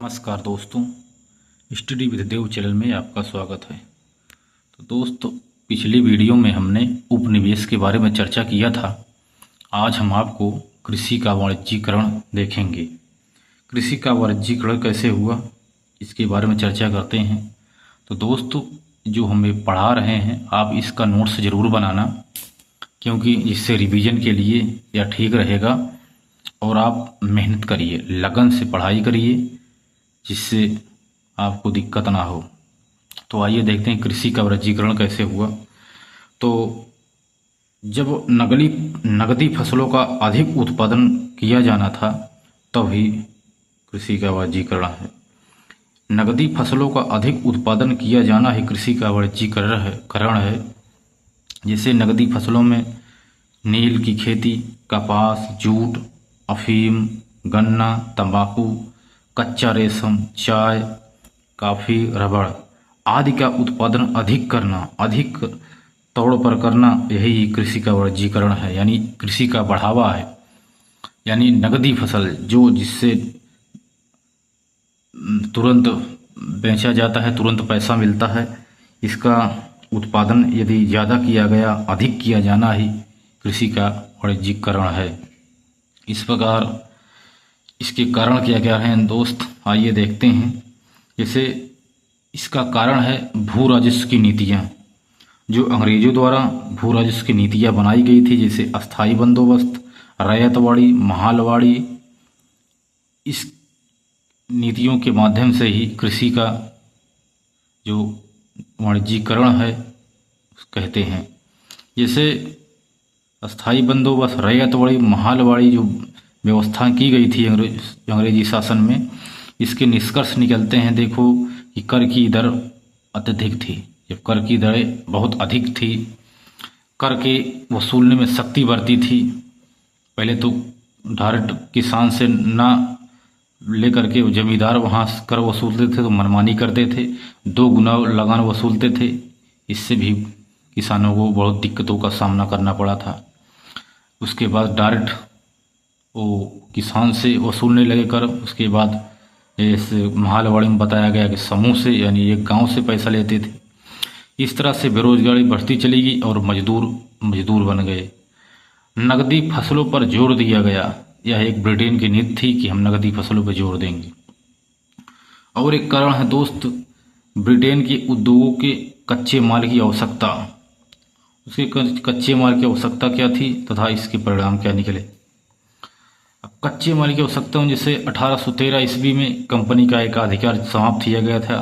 नमस्कार दोस्तों, study with Dev channel में आपका स्वागत है। तो दोस्तों, पिछली वीडियो में हमने उपनिवेश के बारे में चर्चा किया था। आज हम आपको कृषि का वाणिज्यीकरण देखेंगे। कृषि का वाणिज्यीकरण कैसे हुआ, इसके बारे में चर्चा करते हैं। तो दोस्तों, जो हमें पढ़ा रहे हैं आप इसका नोट्स ज़रूर बनाना, क्योंकि इससे रिवीजन के लिए यह ठीक रहेगा। और आप मेहनत करिए, लगन से पढ़ाई करिए, जिससे आपको दिक्कत ना हो। तो आइए देखते हैं कृषि का वाणिज्यीकरण कैसे हुआ। तो जब नगदी फसलों का अधिक उत्पादन किया जाना था, तभी कृषि का वाणिज्यीकरण है। नगदी फसलों का अधिक उत्पादन किया जाना ही कृषि का वाणिज्यीकरण है। जैसे नगदी फसलों में नील की खेती, कपास, जूट, अफीम, गन्ना, तंबाकू, कच्चा रेशम, चाय, कॉफ़ी, रबड़ आदि का उत्पादन अधिक तौर पर करना, यही कृषि का वाणिज्यीकरण है। यानी कृषि का बढ़ावा है। यानी नगदी फसल जिससे तुरंत बेचा जाता है, तुरंत पैसा मिलता है, इसका उत्पादन यदि ज़्यादा किया गया, अधिक किया जाना ही कृषि का वाणिज्यीकरण है। इस प्रकार इसके कारण क्या क्या हैं दोस्त, आइए देखते हैं। जैसे इसका कारण है भू राजस्व की नीतियाँ, जो अंग्रेजों द्वारा भू राजस्व की नीतियाँ बनाई गई थी। जैसे अस्थाई बंदोबस्त, रैयतवाड़ी, महालवाड़ी। इस नीतियों के माध्यम से ही कृषि का जो वाणिज्यीकरण है कहते हैं। जैसे अस्थाई बंदोबस्त, रैयतवाड़ी, महालवाड़ी जो व्यवस्था की गई थी अंग्रेजी शासन में, इसके निष्कर्ष निकलते हैं। देखो कि कर की दर अत्यधिक थी। जब कर की दरें बहुत अधिक थी, कर के वसूलने में सख्ती बरती थी। पहले तो डायरेक्ट किसान से ना लेकर के जमींदार वहाँ कर वसूलते थे तो मनमानी करते थे, 2 गुना लगान वसूलते थे। इससे भी किसानों को बहुत दिक्कतों का सामना करना पड़ा था। उसके बाद डायरेक्ट वो किसान से वसूलने लगे कर। उसके बाद इस महालवाड़ी में बताया गया कि समूह से, यानी एक गांव से पैसा लेते थे। इस तरह से बेरोजगारी बढ़ती चली गई और मजदूर बन गए। नगदी फसलों पर जोर दिया गया। यह एक ब्रिटेन की नीति थी कि हम नगदी फसलों पर जोर देंगे। और एक कारण है दोस्त, ब्रिटेन के उद्योगों के कच्चे माल की आवश्यकता। उसके कच्चे माल की आवश्यकता क्या थी तथा इसके परिणाम क्या निकले। अब कच्चे माल की आवश्यकता, जैसे 1813 ईस्वी में कंपनी का एकाधिकार समाप्त किया गया था,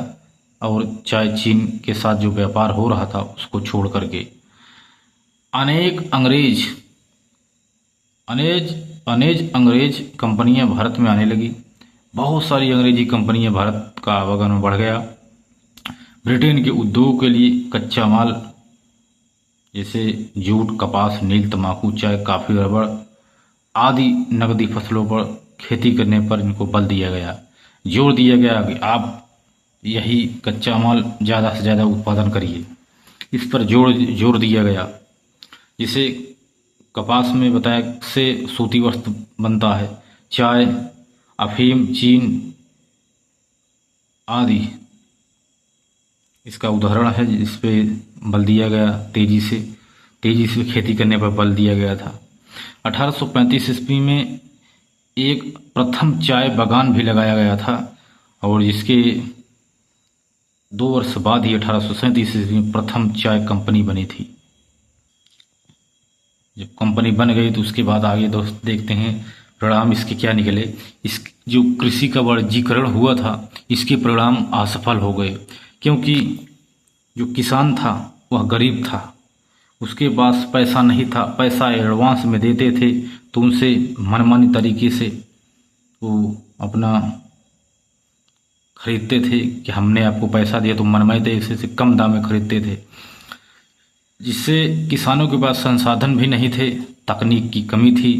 और चाहे चीन के साथ जो व्यापार हो रहा था उसको छोड़ करके अनेक अंग्रेज कंपनियां भारत में आने लगी। बहुत सारी अंग्रेजी कंपनियां भारत का आवागमन बढ़ गया। ब्रिटेन के उद्योगों के लिए कच्चा माल जैसे जूट, कपास, नील, तंबाकू, चाय, कॉफ़ी, रबड़ आदि नगदी फसलों पर खेती करने पर इनको बल दिया गया, जोर दिया गया कि आप यही कच्चा माल ज़्यादा से ज़्यादा उत्पादन करिए। इस पर जोर दिया गया। जिसे कपास में बताया से सूती वस्त्र बनता है, चाय, अफीम, चीन आदि इसका उदाहरण है। जिस पे बल दिया गया, तेजी से खेती करने पर बल दिया गया था। 1835 ईस्वी में एक प्रथम चाय बागान भी लगाया गया था, और जिसके 2 वर्ष बाद ही 1837 ईस्वी में प्रथम चाय कंपनी बनी थी। जब कंपनी बन गई तो उसके बाद आगे दोस्त देखते हैं परिणाम इसके क्या निकले। इस जो कृषि का वाणिज्यीकरण हुआ था, इसके परिणाम असफल हो गए, क्योंकि जो किसान था वह गरीब था, उसके पास पैसा नहीं था। पैसा एडवांस में देते थे तो उनसे मनमानी तरीके से वो अपना खरीदते थे कि हमने आपको पैसा दिया तो मनमानी तरीके से कम दाम में खरीदते थे, जिससे किसानों के पास संसाधन भी नहीं थे, तकनीक की कमी थी।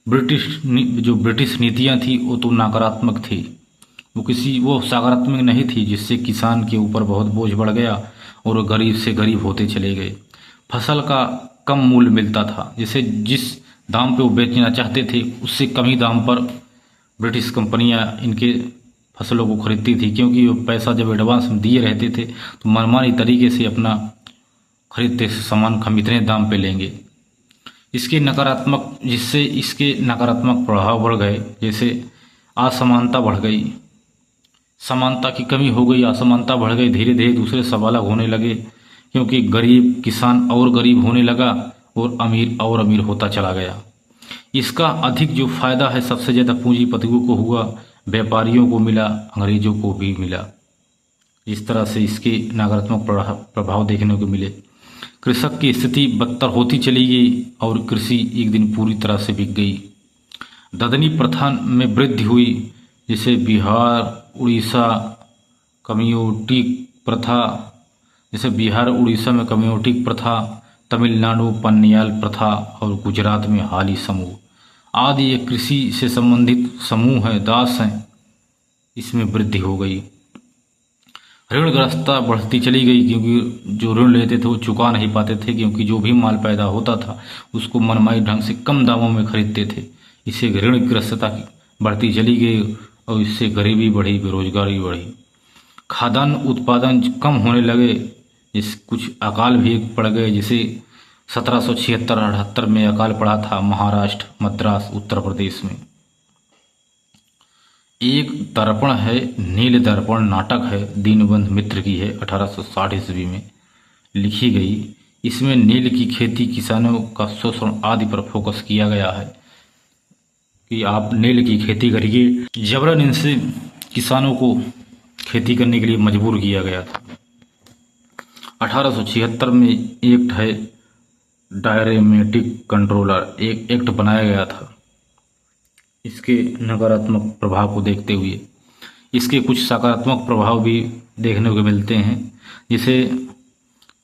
ब्रिटिश नीतियां थी वो तो नकारात्मक थी, वो सकारात्मक नहीं थी, जिससे किसान के ऊपर बहुत बोझ बढ़ गया और गरीब से गरीब होते चले गए। फसल का कम मूल्य मिलता था, जैसे जिस दाम पे वो बेचना चाहते थे उससे कम ही दाम पर ब्रिटिश कंपनियां इनके फसलों को खरीदती थी, क्योंकि वो पैसा जब एडवांस में दिए रहते थे तो मनमानी तरीके से अपना खरीदते सामान हम इतने दाम पे लेंगे। इसके नकारात्मक प्रभाव बढ़ गए, जैसे असमानता बढ़ गई, समानता की कमी हो गई, असमानता बढ़ गई, धीरे धीरे दूसरे सवाल होने लगे, क्योंकि गरीब किसान और गरीब होने लगा और अमीर होता चला गया। इसका अधिक जो फायदा है सबसे ज़्यादा पूंजीपतियों को हुआ, व्यापारियों को मिला, अंग्रेजों को भी मिला। इस तरह से इसके नकारात्मक प्रभाव देखने को मिले। कृषक की स्थिति बदतर होती चली गई और कृषि एक दिन पूरी तरह से बिक गई। ददनी प्रथा में वृद्धि हुई, जैसे बिहार उड़ीसा में कम्युनिटी प्रथा, तमिलनाडु पन्नियाल प्रथा और गुजरात में हाली समूह आदि ये कृषि से संबंधित समूह है, दास हैं, इसमें वृद्धि हो गई। ऋणग्रस्तता बढ़ती चली गई, क्योंकि जो ऋण लेते थे वो चुका नहीं पाते थे, क्योंकि जो भी माल पैदा होता था उसको मनमानी ढंग से कम दामों में खरीदते थे। इससे ऋणग्रस्तता बढ़ती चली गई और इससे गरीबी बढ़ी, बेरोजगारी बढ़ी। खाद्यान्न उत्पादन कम होने लगे, जिस कुछ अकाल भी पड़ गए, जैसे 1776-78 में अकाल पड़ा था महाराष्ट्र, मद्रास, उत्तर प्रदेश में। एक दर्पण है, नील दर्पण नाटक है, दीनबंधु मित्र की है, 1860 ईस्वी में लिखी गई। इसमें नील की खेती, किसानों का शोषण आदि पर फोकस किया गया है कि आप नील की खेती करिए। जबरन इनसे किसानों को खेती करने के लिए मजबूर किया गया था। 1876 में एक्ट है डायरेमेटिक कंट्रोलर, एक एक्ट बनाया गया था। इसके नकारात्मक प्रभाव को देखते हुए इसके कुछ सकारात्मक प्रभाव भी देखने को मिलते हैं, जैसे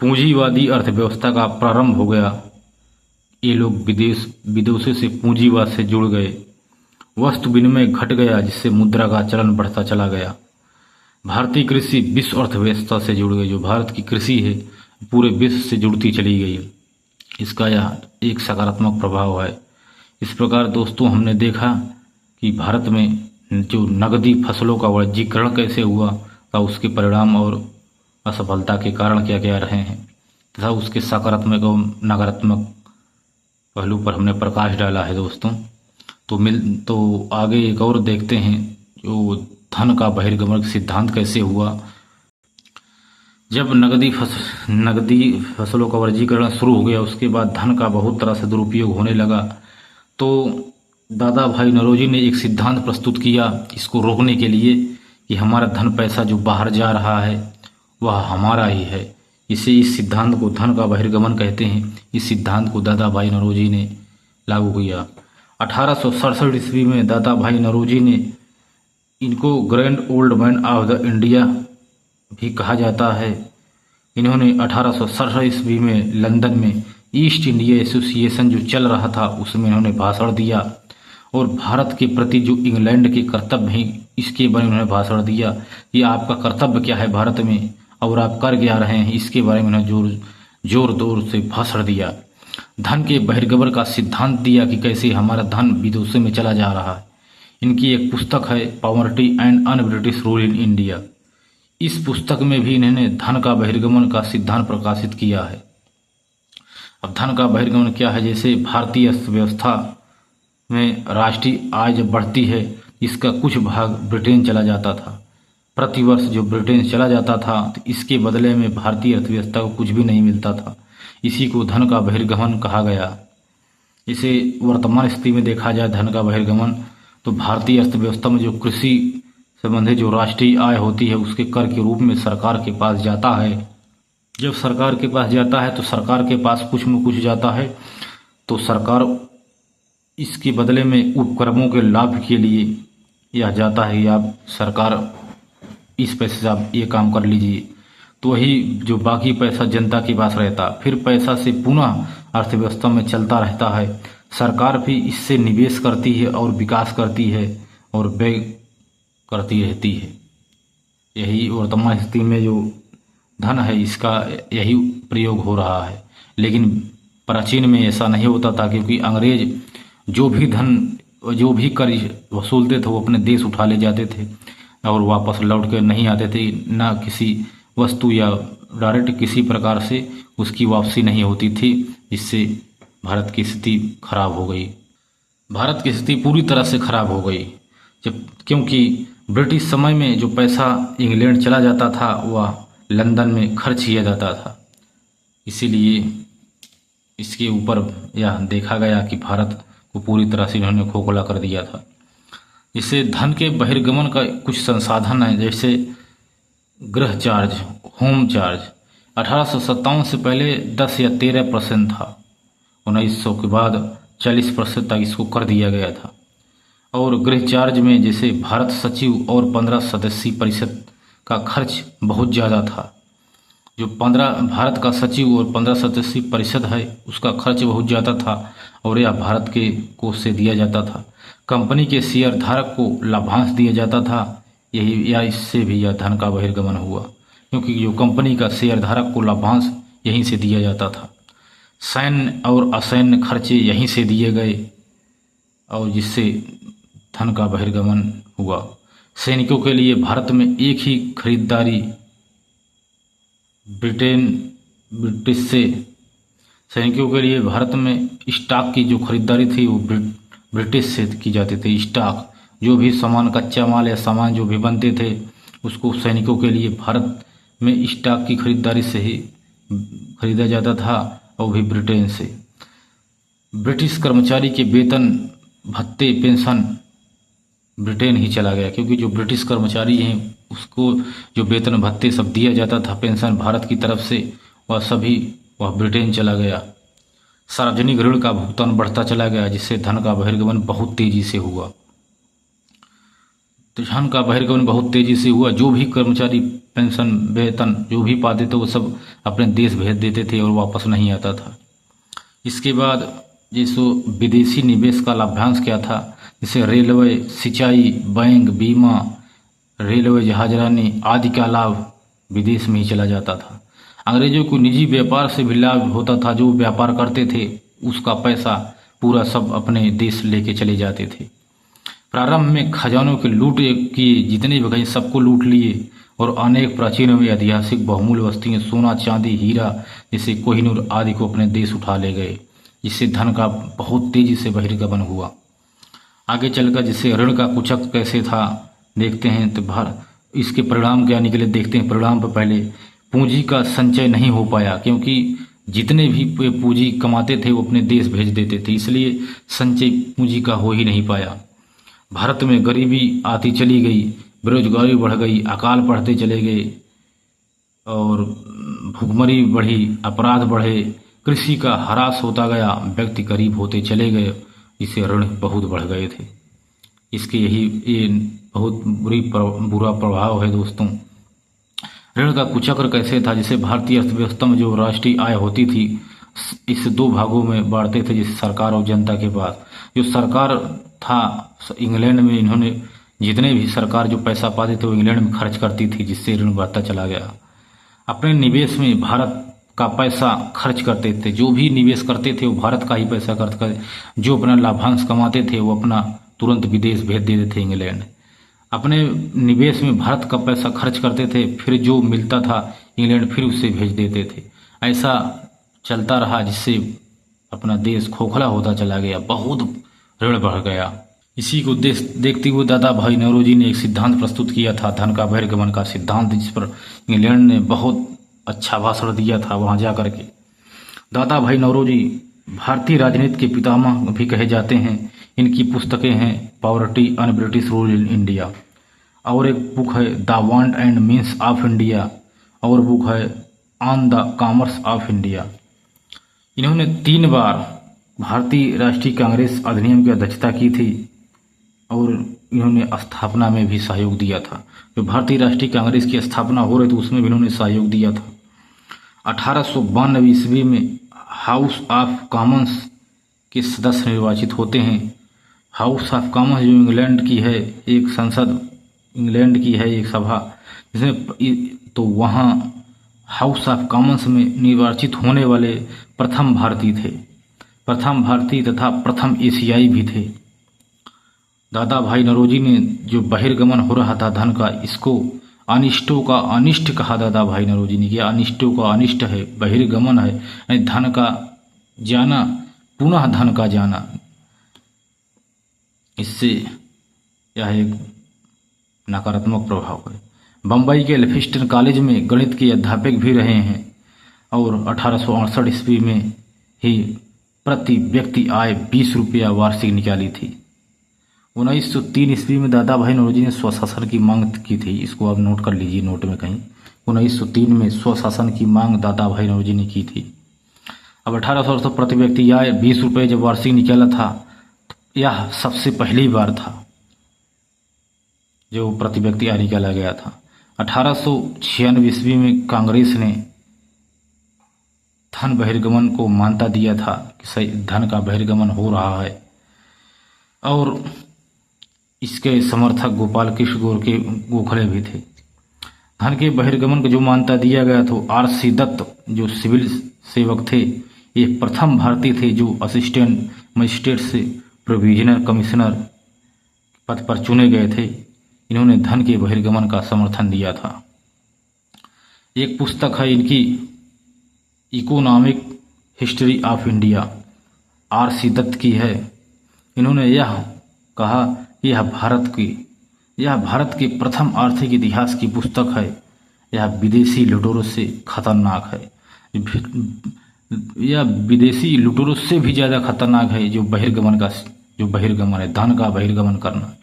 पूंजीवादी अर्थव्यवस्था का प्रारंभ हो गया। ये लोग विदेशों से पूंजीवाद से जुड़ गए, वस्तु विनिमय घट गया, जिससे मुद्रा का चलन बढ़ता चला गया। भारतीय कृषि विश्व अर्थव्यवस्था से जुड़ गई, जो भारत की कृषि है पूरे विश्व से जुड़ती चली गई। इसका यह एक सकारात्मक प्रभाव है। इस प्रकार दोस्तों हमने देखा कि भारत में जो नकदी फसलों का वाणिज्यीकरण कैसे हुआ था, उसके परिणाम और असफलता के कारण क्या क्या रहे हैं, तथा उसके सकारात्मक और नकारात्मक पहलू पर हमने प्रकाश डाला है दोस्तों। तो आगे एक और देखते हैं, जो धन का बहिर्गमन सिद्धांत कैसे हुआ। जब नकदी फसलों का वर्गीकरण शुरू हो गया, उसके बाद धन का बहुत तरह से दुरुपयोग होने लगा। तो दादा भाई नौरोजी ने एक सिद्धांत प्रस्तुत किया इसको रोकने के लिए कि हमारा धन पैसा जो बाहर जा रहा है वह हमारा ही है। इस सिद्धांत को धन का बहिर्गमन कहते हैं। इस सिद्धांत को दादा भाई नौरोजी ने लागू किया। 1867 ईस्वी में दादा भाई नौरोजी ने, इनको grand old man of the India भी कहा जाता है, इन्होंने 1867 ईस्वी में लंदन में ईस्ट इंडिया एसोसिएशन जो चल रहा था उसमें इन्होंने भाषण दिया और भारत के प्रति जो इंग्लैंड के कर्तव्य हैं इसके बारे में उन्होंने भाषण दिया कि आपका कर्तव्य क्या है भारत में और आप कर क्या रहे हैं, इसके बारे में उन्होंने जोर से भाषण दिया। धन के बहिर्गमन का सिद्धांत दिया कि कैसे हमारा धन विदेशों में चला जा रहा है। इनकी एक पुस्तक है poverty and un British rule in India. इस पुस्तक में भी इन्होंने धन का बहिर्गमन का सिद्धांत प्रकाशित किया है। अब धन का बहिर्गमन क्या है, जैसे भारतीय अर्थव्यवस्था में राष्ट्रीय आय जब बढ़ती है इसका कुछ भाग ब्रिटेन चला जाता था। प्रतिवर्ष जो ब्रिटेन चला जाता था तो इसके बदले में भारतीय अर्थव्यवस्था को कुछ भी नहीं मिलता था। इसी को धन का बहिर्गमन कहा गया। इसे वर्तमान स्थिति में देखा जाए धन का बहिर्गमन, तो भारतीय अर्थव्यवस्था में जो कृषि संबंधित जो राष्ट्रीय आय होती है उसके कर के रूप में सरकार के पास जाता है। जब सरकार के पास जाता है तो सरकार के पास कुछ में कुछ जाता है, तो सरकार इसके बदले में उपक्रमों के लाभ के लिए यह जाता है कि आप सरकार इस पैसे से आप ये काम कर लीजिए, तो वही जो बाकी पैसा जनता के पास रहता, फिर पैसा से पुनः अर्थव्यवस्था में चलता रहता है। सरकार भी इससे निवेश करती है और विकास करती है और व्यय करती रहती है। यही वर्तमान स्थिति में जो धन है इसका यही प्रयोग हो रहा है। लेकिन प्राचीन में ऐसा नहीं होता था, क्योंकि अंग्रेज जो भी कर वसूलते थे वो अपने देश उठा ले जाते थे। और वापस लौट कर नहीं आते थे, ना किसी वस्तु या डायरेक्ट किसी प्रकार से उसकी वापसी नहीं होती थी, जिससे भारत की स्थिति खराब हो गई। भारत की स्थिति पूरी तरह से खराब हो गई क्योंकि ब्रिटिश समय में जो पैसा इंग्लैंड चला जाता था वह लंदन में खर्च किया जाता था। इसीलिए इसके ऊपर यह देखा गया कि भारत को पूरी तरह से इन्होंने खोखला कर दिया था। इससे धन के बहिर्गमन का कुछ संसाधन है, जैसे गृह चार्ज, होम चार्ज 1857 से पहले 10 या 13% था। 1900 के बाद 40% तक इसको कर दिया गया था। और गृह चार्ज में जैसे भारत सचिव और 15 सदस्यीय परिषद का खर्च बहुत ज़्यादा था। जो 15 भारत का सचिव और 15 सदस्यीय परिषद है उसका खर्च बहुत ज़्यादा था और यह भारत के कोष से दिया जाता था। कंपनी के शेयर धारक को लाभांश दिया जाता था, यही या इससे भी यह धन का बहिर्गमन हुआ, क्योंकि जो कंपनी का शेयर धारक को लाभांश यहीं से दिया जाता था। सैन्य और असैन्य खर्चे यहीं से दिए गए और जिससे धन का बहिर्गमन हुआ। सैनिकों के लिए भारत में एक ही खरीदारी ब्रिटिश से, सैनिकों के लिए भारत में स्टॉक की जो खरीदारी थी वो ब्रिटिश से की जाती थी। स्टॉक, जो भी सामान, कच्चा माल या सामान जो भी बनते थे उसको सैनिकों के लिए भारत में स्टॉक की खरीदारी से ही खरीदा जाता था, और भी ब्रिटेन से। ब्रिटिश कर्मचारी के वेतन, भत्ते, पेंशन ब्रिटेन ही चला गया, क्योंकि जो ब्रिटिश कर्मचारी हैं उसको जो वेतन भत्ते सब दिया जाता था, पेंशन भारत की तरफ से, वह ब्रिटेन चला गया। सार्वजनिक ऋण का भुगतान बढ़ता चला गया, जिससे धन का बहिर्गमन बहुत तेजी से हुआ। तो धन का बहिर्गमन बहुत तेजी से हुआ। जो भी कर्मचारी पेंशन, वेतन जो भी पाते थे वो सब अपने देश भेज देते थे और वापस नहीं आता था। इसके बाद जैसे विदेशी निवेश का लाभांश क्या था, जैसे रेलवे, सिंचाई, बैंक, बीमा, रेलवे जहाजरानी आदि का लाभ विदेश में ही चला जाता था। अंग्रेजों को निजी व्यापार से भी लाभ होता था। जो व्यापार करते थे उसका पैसा पूरा सब अपने देश लेके चले जाते थे। प्रारंभ में खजानों के लूट किए, जितने भी गए सबको लूट लिए और अनेक प्राचीन एवं ऐतिहासिक बहुमूल्य वस्तुएं, सोना, चांदी, हीरा जैसे कोहिनूर आदि को अपने देश उठा ले गए, जिससे धन का बहुत तेजी से बहिर्गमन हुआ। आगे चलकर जैसे ऋण का कुचक कैसे था देखते हैं, तो इसके परिणाम क्या निकले देखते हैं। परिणाम पर पहले पूंजी का संचय नहीं हो पाया, क्योंकि जितने भी पूंजी कमाते थे वो अपने देश भेज देते थे, इसलिए संचय पूंजी का हो ही नहीं पाया। भारत में गरीबी आती चली गई, बेरोजगारी बढ़ गई, अकाल पड़ते चले गए और भुखमरी बढ़ी, अपराध बढ़े, कृषि का ह्रास होता गया, व्यक्ति गरीब होते चले गए, इससे ऋण बहुत बढ़ गए थे। इसके ये बहुत बुरा प्रभाव है दोस्तों। ऋण का कुचक्र कैसे था, जैसे भारतीय अर्थव्यवस्था में जो राष्ट्रीय आय होती थी इसे दो भागों में बांटते थे, जैसे सरकार और जनता के पास। जो सरकार था इंग्लैंड में, इन्होंने जितने भी सरकार जो पैसा पाते थे वो इंग्लैंड में खर्च करती थी, जिससे ऋण बढ़ता चला गया। अपने निवेश में भारत का पैसा खर्च करते थे, जो भी निवेश करते थे वो भारत का ही पैसा खर्च करते। जो अपना लाभांश कमाते थे वो अपना तुरंत विदेश भेज देते थे इंग्लैंड। अपने निवेश में भारत का पैसा खर्च करते थे, फिर जो मिलता था इंग्लैंड फिर उससे भेज देते थे। ऐसा चलता रहा, जिससे अपना देश खोखला होता चला गया, बहुत ऋण बढ़ गया। इसी को देखते हुए दादा भाई नौरोजी ने एक सिद्धांत प्रस्तुत किया था, धन का बहिर्गमन का सिद्धांत, जिस पर इंग्लैंड ने बहुत अच्छा भाषण दिया था वहां जाकर के। दादा भाई नौरोजी भारतीय राजनीति के पितामह भी कहे जाते हैं। इनकी पुस्तकें हैं poverty and British rule in India, और एक बुक है the want and means of India, और बुक है on the commerce of India. इन्होंने 3 बार भारतीय राष्ट्रीय कांग्रेस अधिनियम की अध्यक्षता की थी और इन्होंने स्थापना में भी सहयोग दिया था। जो भारतीय राष्ट्रीय कांग्रेस की स्थापना हो रही थी उसमें भी इन्होंने सहयोग दिया था। 1892 ईस्वी में हाउस ऑफ कॉमन्स के सदस्य निर्वाचित होते हैं। हाउस ऑफ कॉमन्स जो इंग्लैंड की है एक संसद, इंग्लैंड की है एक सभा, जिसमें तो वहाँ हाउस ऑफ कॉमन्स में निर्वाचित होने वाले प्रथम भारतीय थे, प्रथम भारतीय तथा प्रथम एशियाई भी थे। दादा भाई नौरोजी ने जो बहिर्गमन हो रहा था धन का, इसको अनिष्टों का अनिष्ट कहा। दादा भाई नौरोजी ने किया अनिष्टों का अनिष्ट है, बहिर्गमन है यानी धन का जाना, पुनः धन का जाना। इससे यह एक नकारात्मक प्रभाव है। बम्बई के एल्फिंस्टन कॉलेज में गणित के अध्यापक भी रहे हैं और 1868 ईस्वी में ही प्रति व्यक्ति आय 20 रुपया वार्षिक निकाली थी। 1903 ईस्वी में दादा भाई नौरोजी ने स्वशासन की मांग की थी। इसको आप नोट कर लीजिए नोट में कहीं। 1903 में स्वशासन की मांग दादा भाई नौरोजी ने की थी। अब 1800 प्रति व्यक्ति आय 20 रुपये जब वार्षिक निकाला था, यह सबसे पहली बार था जो प्रति व्यक्ति आय निकाला गया था। 1896 ईस्वी में कांग्रेस ने धन बहिर्गमन को मान्यता दिया था कि सही धन का बहिर्गमन हो रहा है, और इसके समर्थक गोपाल कृष्ण गोखले भी थे। धन के बहिर्गमन को जो मान्यता दिया गया तो R.C. दत्त जो सिविल सेवक थे, ये प्रथम भारतीय थे जो असिस्टेंट मजिस्ट्रेट से प्रोविजनल कमिश्नर पद पर चुने गए थे। इन्होंने धन के बहिर्गमन का समर्थन दिया था। एक पुस्तक है इनकी, economic history of India, R.C. Dutt की है। इन्होंने यह कहा कि यह भारत के प्रथम आर्थिक इतिहास की पुस्तक है। यह विदेशी लुटेरों से खतरनाक है। यह विदेशी लुटेरों से भी ज़्यादा खतरनाक है जो बहिर्गमन है, धन का बहिर्गमन करना।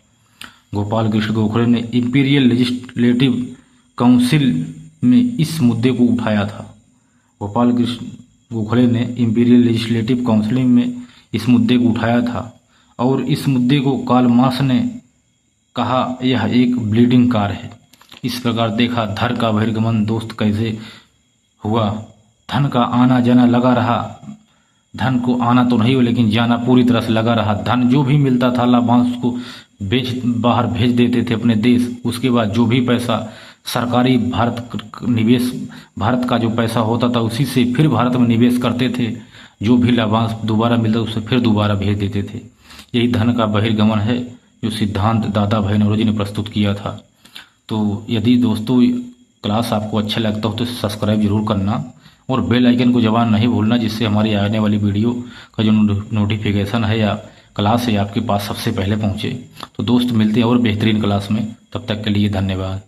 गोपाल कृष्ण गोखले ने इंपीरियल लेजिस्लेटिव काउंसिल में इस मुद्दे को उठाया था। गोपाल कृष्ण गोखले ने इंपीरियल लेजिस्लेटिव काउंसिल में इस मुद्दे को उठाया था और इस मुद्दे को कार्ल मार्क्स ने कहा यह एक ब्लीडिंग कार है। इस प्रकार देखा धन का बहिर्गमन दोस्त कैसे हुआ। धन का आना जाना लगा रहा। धन को आना तो नहीं हो लेकिन जाना पूरी तरह से लगा रहा। धन जो भी मिलता था लाभांश को बाहर भेज देते थे अपने देश। उसके बाद जो भी पैसा सरकारी भारत का जो पैसा होता था उसी से फिर भारत में निवेश करते थे। जो भी लाभांश दोबारा मिलता उसे फिर दोबारा भेज देते थे। यही धन का बहिर्गमन है जो सिद्धांत दादा भाई नौरोजी ने प्रस्तुत किया था। तो यदि दोस्तों क्लास आपको अच्छा लगता हो तो सब्सक्राइब जरूर करना और बेल आइकन को दबाना नहीं भूलना, जिससे हमारी आने वाली वीडियो का जो नोटिफिकेशन है या क्लास है आपके पास सबसे पहले पहुंचे। तो दोस्त मिलते हैं और बेहतरीन क्लास में, तब तक के लिए धन्यवाद।